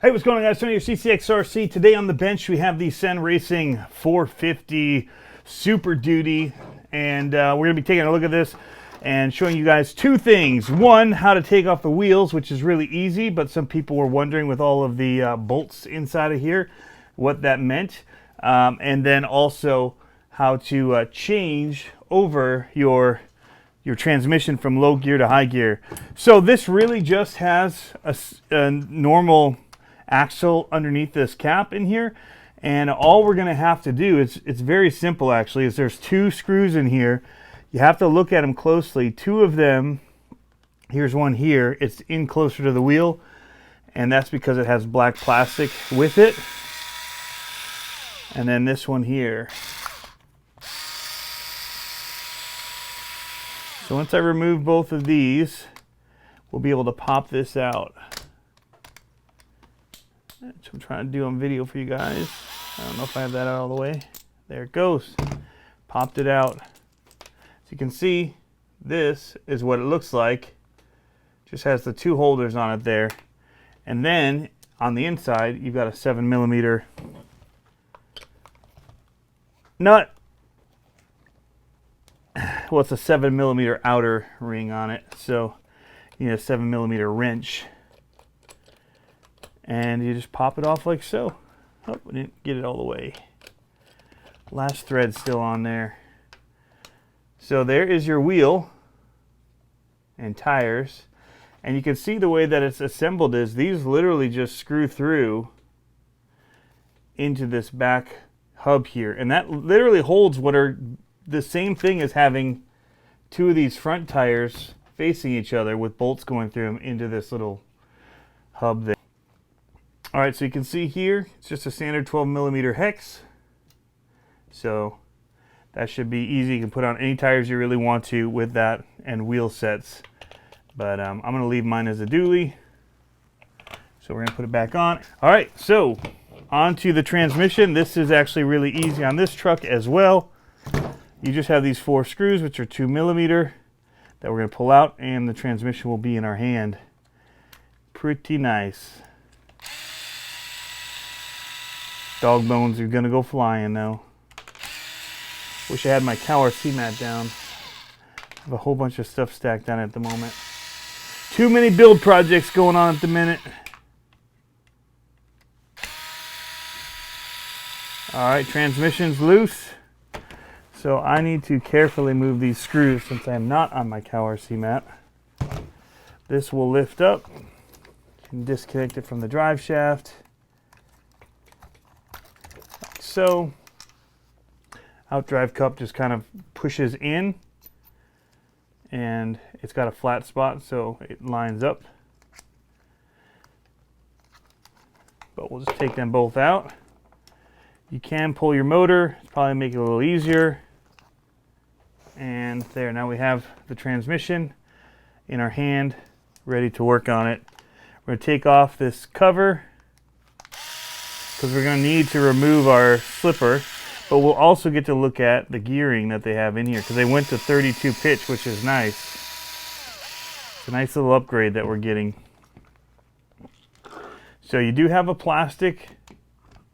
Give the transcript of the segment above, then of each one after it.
Hey, what's going on, guys? Tony, your CCxRC. Today on the bench, we have the CEN Racing 450 Super Duty, and we're going to be taking a look at this and showing you guys two things. One, how to take off the wheels, which is really easy, but some people were wondering with all of the bolts inside of here what that meant. And then also how to change over your transmission from low gear to high gear. So this really just has a normal axle underneath this cap in here, and all we're going to have to do is, it's very simple actually, is there's two screws in here. You have to look at them closely. Two of them, here's one here, it's in closer to the wheel, and that's because it has black plastic with it. And then this one here. So once I remove both of these, we'll be able to pop this out. That's what I'm trying to do on video for you guys. I don't know if I have that out all the way. There it goes. Popped it out. As you can see, this is what it looks like. Just has the two holders on it there. And then on the inside, you've got a 7mm nut. Well, it's a 7mm outer ring on it, so you need a 7mm wrench. And you just pop it off like so. Oh, we didn't get it all the way. Last thread still on there. So there is your wheel and tires. And you can see the way that it's assembled is these literally just screw through into this back hub here. And that literally holds what are the same thing as having two of these front tires facing each other with bolts going through them into this little hub there. All right, so you can see here, it's just a standard 12mm hex. So that should be easy. You can put on any tires you really want to with that and wheel sets. But I'm going to leave mine as a dually. So we're going to put it back on. All right, so onto the transmission. This is actually really easy on this truck as well. You just have these four screws, which are 2mm, that we're going to pull out, and the transmission will be in our hand. Pretty nice. Dog bones are going to go flying though. Wish I had my CCxRC mat down. I have a whole bunch of stuff stacked on it at the moment. Too many build projects going on at the minute. Alright, transmission's loose. So I need to carefully move these screws since I'm not on my CCxRC mat. This will lift up. You can disconnect it from the drive shaft. Like so. Outdrive cup just kind of pushes in. And it's got a flat spot so it lines up. But we'll just take them both out. You can pull your motor, it's probably make it a little easier. And there, now we have the transmission in our hand, ready to work on it. We're going to take off this cover because we're going to need to remove our slipper, but we'll also get to look at the gearing that they have in here because they went to 32 pitch, which is nice. It's a nice little upgrade that we're getting. So you do have a plastic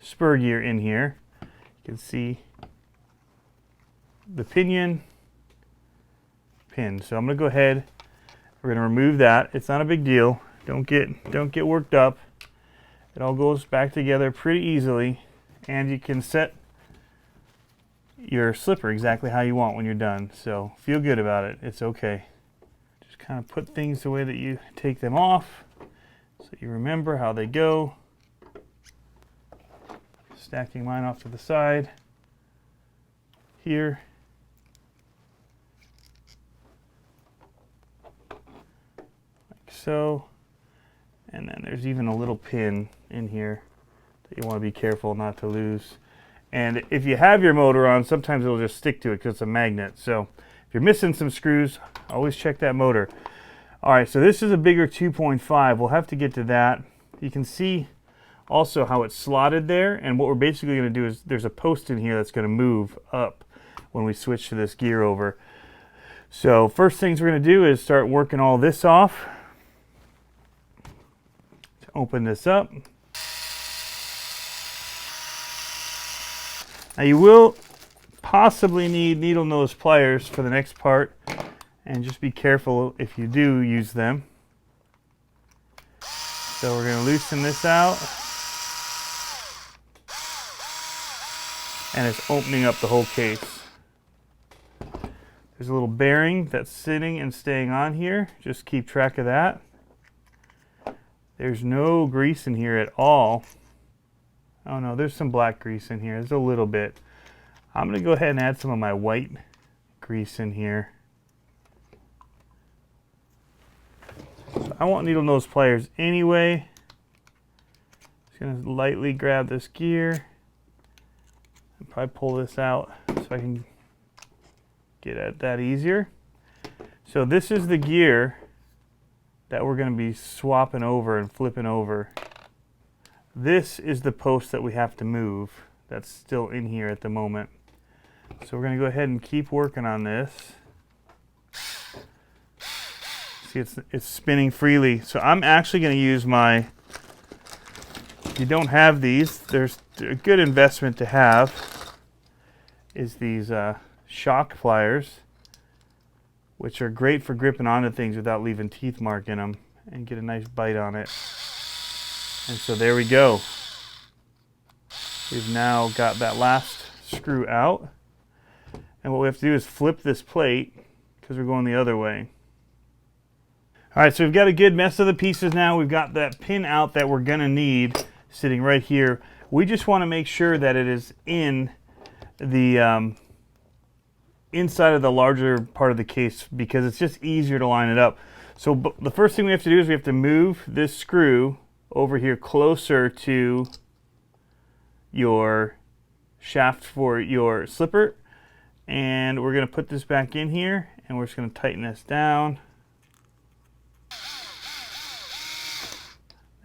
spur gear in here. You can see the pinion pin. So I'm going to go ahead. We're going to remove that. It's not a big deal. Don't get worked up. It all goes back together pretty easily, and you can set your slipper exactly how you want when you're done. So feel good about it. It's okay. Just kind of put things the way that you take them off so you remember how they go. Stacking mine off to the side here. Like so. And then there's even a little pin in here that you want to be careful not to lose. And if you have your motor on, sometimes it'll just stick to it because it's a magnet. So if you're missing some screws, always check that motor. All right, so this is a bigger 2.5. We'll have to get to that. You can see also how it's slotted there, and what we're basically going to do is there's a post in here that's going to move up when we switch to this gear over. So first things we're going to do is start working all this off. To open this up, Now you will possibly need needle nose pliers for the next part, and just be careful if you do use them. So we're going to loosen this out, and it's opening up the whole case. There's a little bearing that's sitting and staying on here. Just keep track of that. There's no grease in here at all. Oh no, there's some black grease in here. There's a little bit. I'm going to go ahead and add some of my white grease in here. So I want needle nose pliers anyway. Just going to lightly grab this gear and probably pull this out so I can get at that easier. So this is the gear that we're going to be swapping over and flipping over. This is the post that we have to move that's still in here at the moment. So we're going to go ahead and keep working on this. See, it's spinning freely. So I'm actually going to use my, if you don't have these, there's a good investment to have, is these shock pliers, which are great for gripping onto things without leaving teeth mark in them, and get a nice bite on it. And so there we go. We've now got that last screw out. And what we have to do is flip this plate because we're going the other way. All right, so we've got a good mess of the pieces now. We've got that pin out that we're going to need sitting right here. We just want to make sure that it is in the inside of the larger part of the case because it's just easier to line it up. So the first thing we have to do is we have to move this screw over here closer to your shaft for your slipper. And we're going to put this back in here, and we're just going to tighten this down.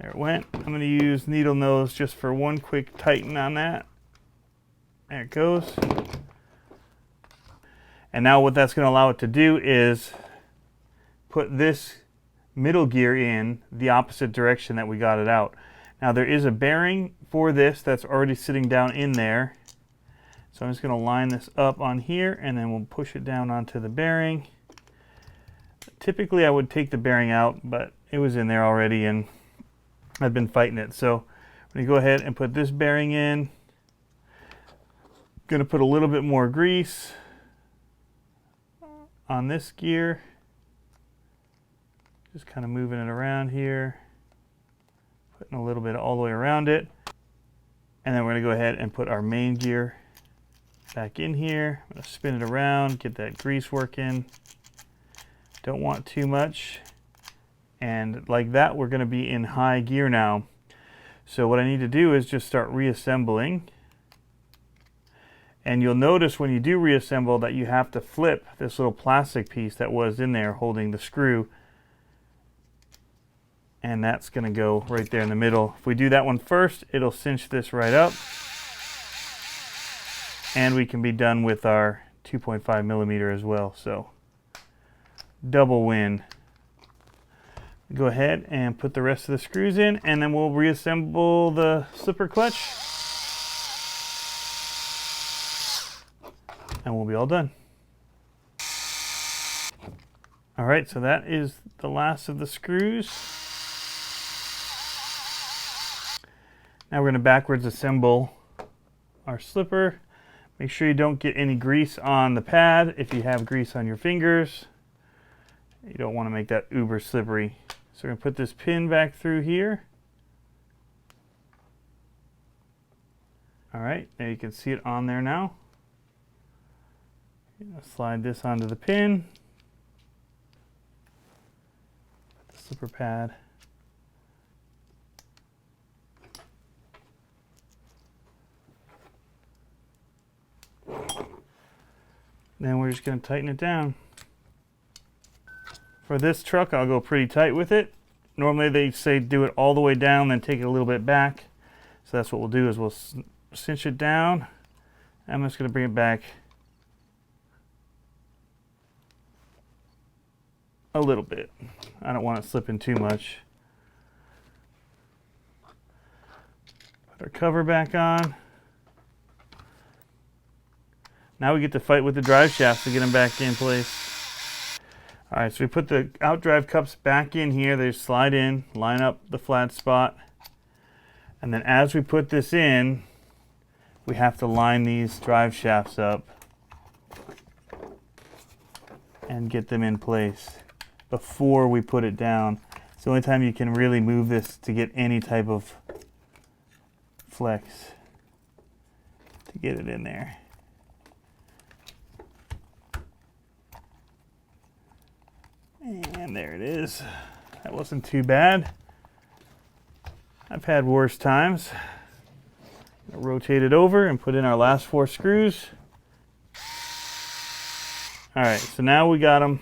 There it went. I'm going to use needle nose just for one quick tighten on that. There it goes. And now what that's going to allow it to do is put this middle gear in the opposite direction that we got it out. Now there is a bearing for this that's already sitting down in there. So I'm just going to line this up on here, and then we'll push it down onto the bearing. Typically I would take the bearing out, but it was in there already and I've been fighting it. So I'm going to go ahead and put this bearing in. Going to put a little bit more grease on this gear. Just kind of moving it around here. Putting a little bit all the way around it. And then we're going to go ahead and put our main gear back in here. I'm going to spin it around, get that grease working. Don't want too much. And like that, we're going to be in high gear now. So what I need to do is just start reassembling. And you'll notice when you do reassemble that you have to flip this little plastic piece that was in there holding the screw. And that's going to go right there in the middle. If we do that one first, it'll cinch this right up. And we can be done with our 2.5 millimeter as well. So double win. Go ahead and put the rest of the screws in, and then we'll reassemble the slipper clutch. And we'll be all done. All right, so that is the last of the screws. Now we're going to backwards assemble our slipper. Make sure you don't get any grease on the pad. If you have grease on your fingers, you don't want to make that uber slippery. So we're going to put this pin back through here. All right, there you can see it on there now. Slide this onto the pin. Put the slipper pad. Then we're just going to tighten it down. For this truck, I'll go pretty tight with it. Normally they say do it all the way down, then take it a little bit back. So that's what we'll do is we'll cinch it down. I'm just going to bring it back a little bit. I don't want it slipping too much. Put our cover back on. Now we get to fight with the drive shafts to get them back in place. All right, so we put the outdrive cups back in here. They slide in, line up the flat spot. And then as we put this in, we have to line these drive shafts up and get them in place before we put it down. It's the only time you can really move this to get any type of flex to get it in there. And there it is. That wasn't too bad. I've had worse times. Rotate it over and put in our last 4 screws. All right, so now we got them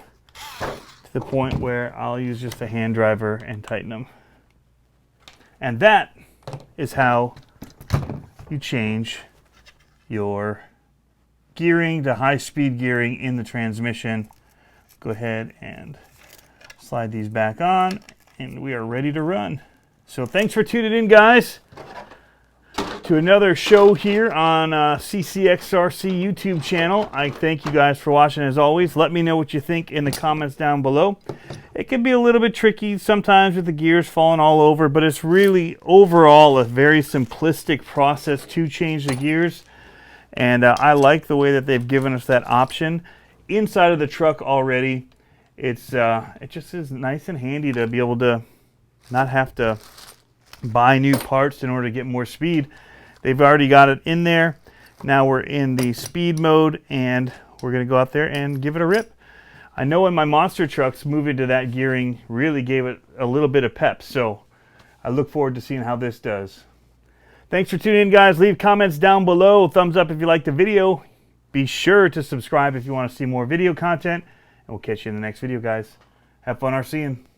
to the point where I'll use just a hand driver and tighten them. And that is how you change your gearing to high-speed gearing in the transmission. Go ahead and slide these back on, and we are ready to run. So thanks for tuning in, guys, to another show here on CCxRC YouTube channel. I thank you guys for watching as always. Let me know what you think in the comments down below. It can be a little bit tricky sometimes with the gears falling all over, but it's really overall a very simplistic process to change the gears. And I like the way that they've given us that option inside of the truck already. It just is nice and handy to be able to not have to buy new parts in order to get more speed. They've already got it in there. Now we're in the speed mode, and we're going to go out there and give it a rip. I know in my monster trucks, moving to that gearing really gave it a little bit of pep, so I look forward to seeing how this does. Thanks for tuning in, guys. Leave comments down below. Thumbs up if you liked the video. Be sure to subscribe if you want to see more video content, and we'll catch you in the next video, guys. Have fun RCing.